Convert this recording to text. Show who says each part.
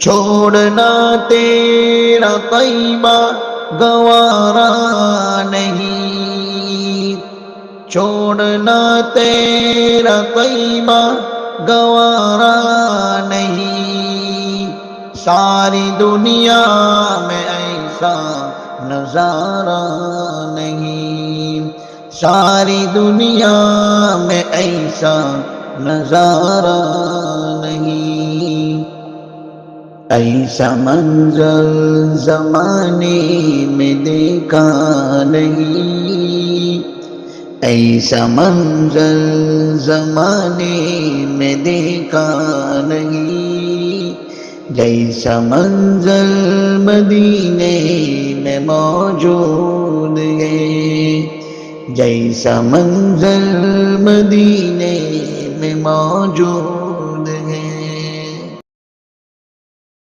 Speaker 1: چھوڑنا تیرا طیبہ گوارا نہیں، چھوڑنا تیرا طیبہ گوارا نہیں، ساری دنیا میں ایسا نظارہ نہیں، ساری دنیا میں ایسا نظارہ نہیں، ایسا منظر زمانے میں دیکھا نہیں، ایسا منظر زمانے میں دیکھا نہیں، جیسا منظر مدینے میں موجود ہے، جیسا منظر مدینے میں موجود